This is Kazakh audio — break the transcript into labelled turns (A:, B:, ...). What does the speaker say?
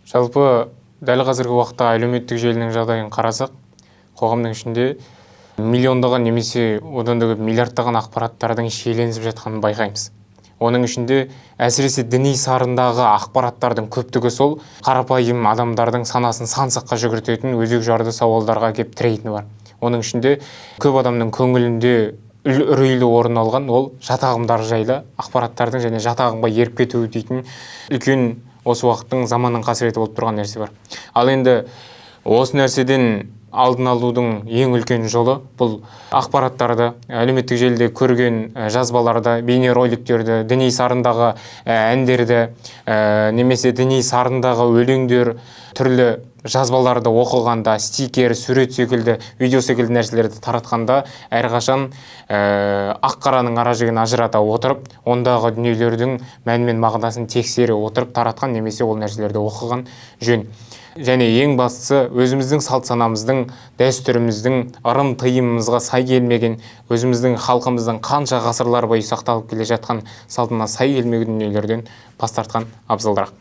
A: Жалпы дәл қазіргі уақытта әлеуметтік желінің жағдайын қарасақ, қоғамның ішінде миллиондаған немесе одан да көп миллиардтаған ақпараттардың шиеленісіп жатқанын байқаймыз. Оның ішінде әсіресе діни сарындағы ақпараттардың көптігі сол қарапайым адамдардың санасын сан-саққа жүгіртетін өзек жарды сауалдарға кеп тірейтіні бар. Оның ішінде көп адамның көңілінде үрейлі орын алған ол жат ағымдар жайлы ақпараттардың және жат ағымға еріп кетуі дейтін үлкен осы уақыттың заманның қасіреті болып тұрған нәрсе бар. Ал енді осы нәрседен алдын алудың ең үлкен жолы бұл ақпараттарды, әлеуметтік желіде көрген жазбаларды, бейнероликтерді, діни сарындағы әндерді, немесе діни сарындағы өлеңдер, түрлі жазбаларды оқығанда, стикер, сурет секілді, видео секілді нәрселерді таратқанда әрқашан ақ-қараның ара-жігін ажырата отырып, ондағы дүниелердің мәні мен мағынасын тексере отырып таратқан немесе ол нәрселерді оқыған жөн. Және ең бастысы өзіміздің салт санамыздың, дәстүріміздің ырым-тыйымымызға сай келмеген, өзіміздің халқымыздың қанша ғасырлар бойы сақталып келе жатқан салтына сай келмеген дүниелерден бас тартқан абзалырақ.